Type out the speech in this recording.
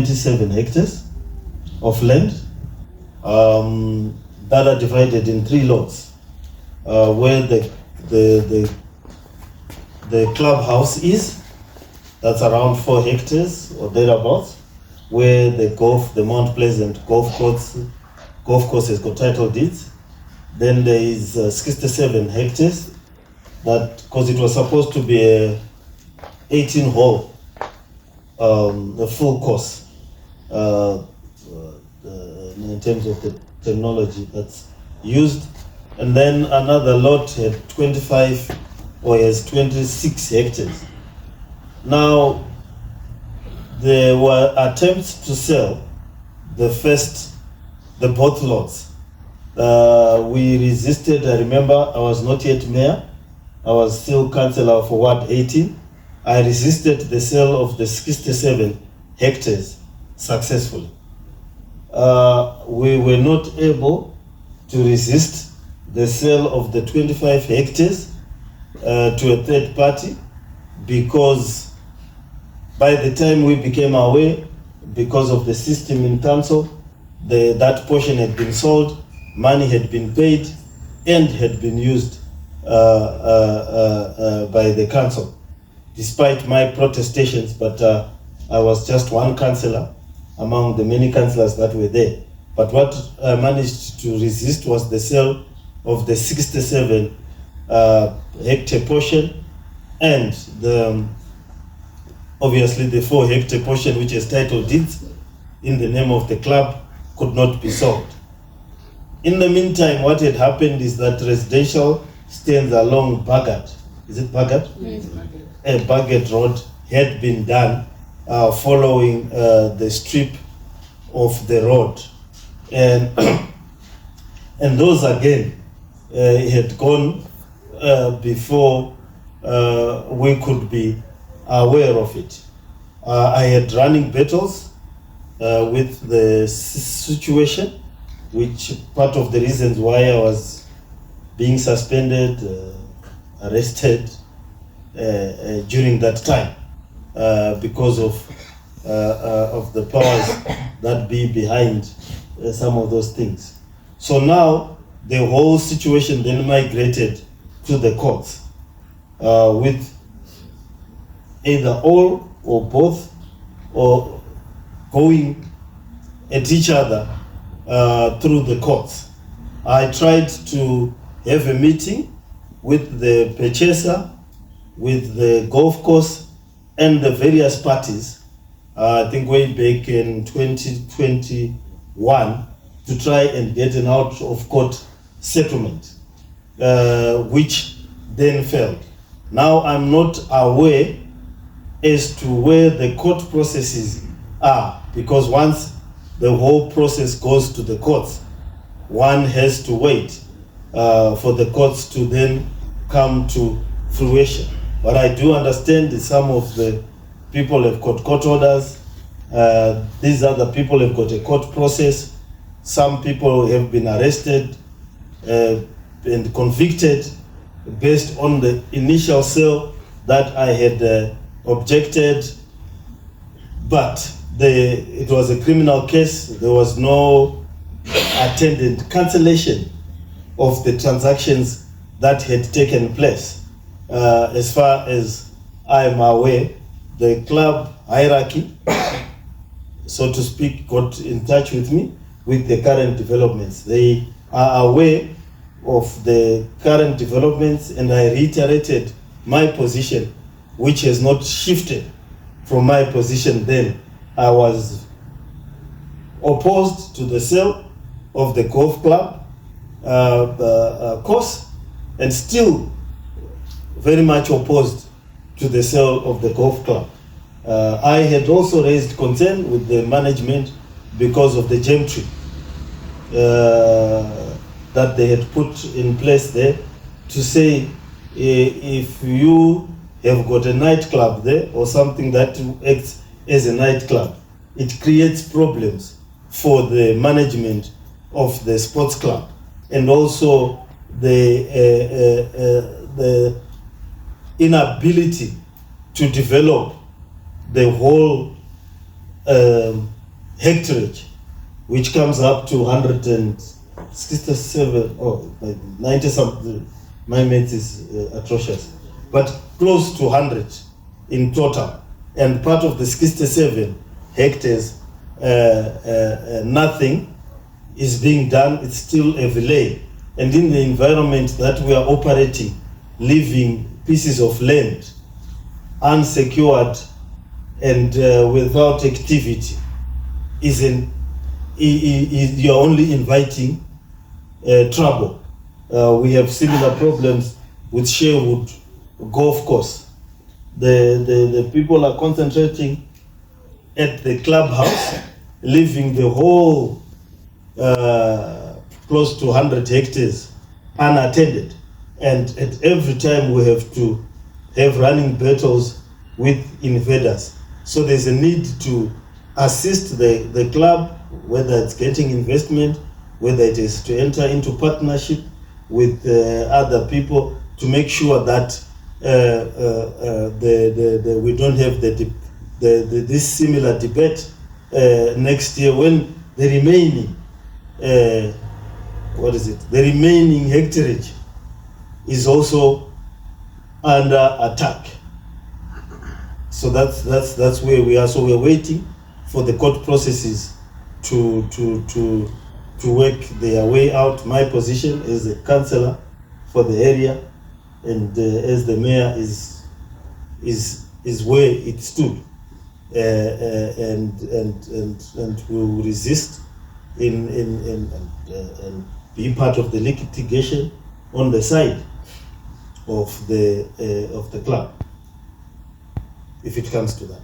27 hectares of land that are divided in 3 lots, where the clubhouse is. That's around 4 hectares or thereabouts, where the Mount Pleasant golf course has got title deeds. Then there is 67 hectares, that because it was supposed to be a 18-hole, a full course, in terms of the technology that's used. And then another lot had 25 or has 26 hectares. Now, there were attempts to sell both lots. We resisted. I remember I was not yet mayor. I was still councillor for Ward 18. I resisted the sale of the 67 hectares successfully. We were not able to resist the sale of the 25 hectares to a third party, because by the time we became aware, because of the system in council, that portion had been sold, money had been paid, and had been used by the council, despite my protestations. But I was just one councillor among the many councillors that were there. But what I managed to resist was the sale of the 67 hectare portion, and obviously the 4 hectare portion, which is title deeds in the name of the club, could not be sold. In the meantime, what had happened is that residential stands along Bagat. Is it Bagat? Yes, Bagat. A Bagat Road had been done following the strip of the road, and and those again had gone before we could be aware of it. I had running battles with the situation, which part of the reasons why I was being suspended, arrested during that time, because of the powers that be behind some of those things. So now the whole situation then migrated to the courts, with either all or both, or going at each other through the courts. I tried to have a meeting with the purchaser, with the golf course, and the various parties, I think way back in 2021, to try and get an out of court settlement, which then failed. Now I'm not aware as to where the court processes are, because once the whole process goes to the courts, one has to wait for the courts to then come to fruition. But I do understand that some of the people have got court orders. These other people have got a court process. Some people have been arrested and convicted based on the initial sale that I had objected, but it was a criminal case. There was no attendant cancellation of the transactions that had taken place. As far as I am aware, the club hierarchy, so to speak, got in touch with me with the current developments. They are aware of the current developments, and I reiterated my position, which has not shifted from my position then. I was opposed to the sale of the golf club course, and still very much opposed to the sale of the golf club. I had also raised concern with the management because of the gem tree that they had put in place there, to say if you have got a nightclub there or something that acts as a nightclub, it creates problems for the management of the sports club, and also the inability to develop the whole hectareage, which comes up to 167 or 90 something. My math is atrocious, but close to 100 in total. And part of the 67 hectares, nothing is being done. It's still a delay. And in the environment that we are operating, leaving pieces of land unsecured and without activity, you're only inviting trouble. We have similar problems with Sherwood Golf Course. The people are concentrating at the clubhouse, leaving the whole close to 100 hectares unattended. And at every time we have to have running battles with invaders. So there's a need to assist the club, whether it's getting investment, whether it is to enter into partnership with other people to make sure that we don't have this similar debate next year when the remaining the remaining hectareage is also under attack. So that's where we are. So we're waiting for the court processes to work their way out. My position as a councillor for the area and as the mayor is where it stood, and we will resist and be part of the litigation on the side of the club if it comes to that.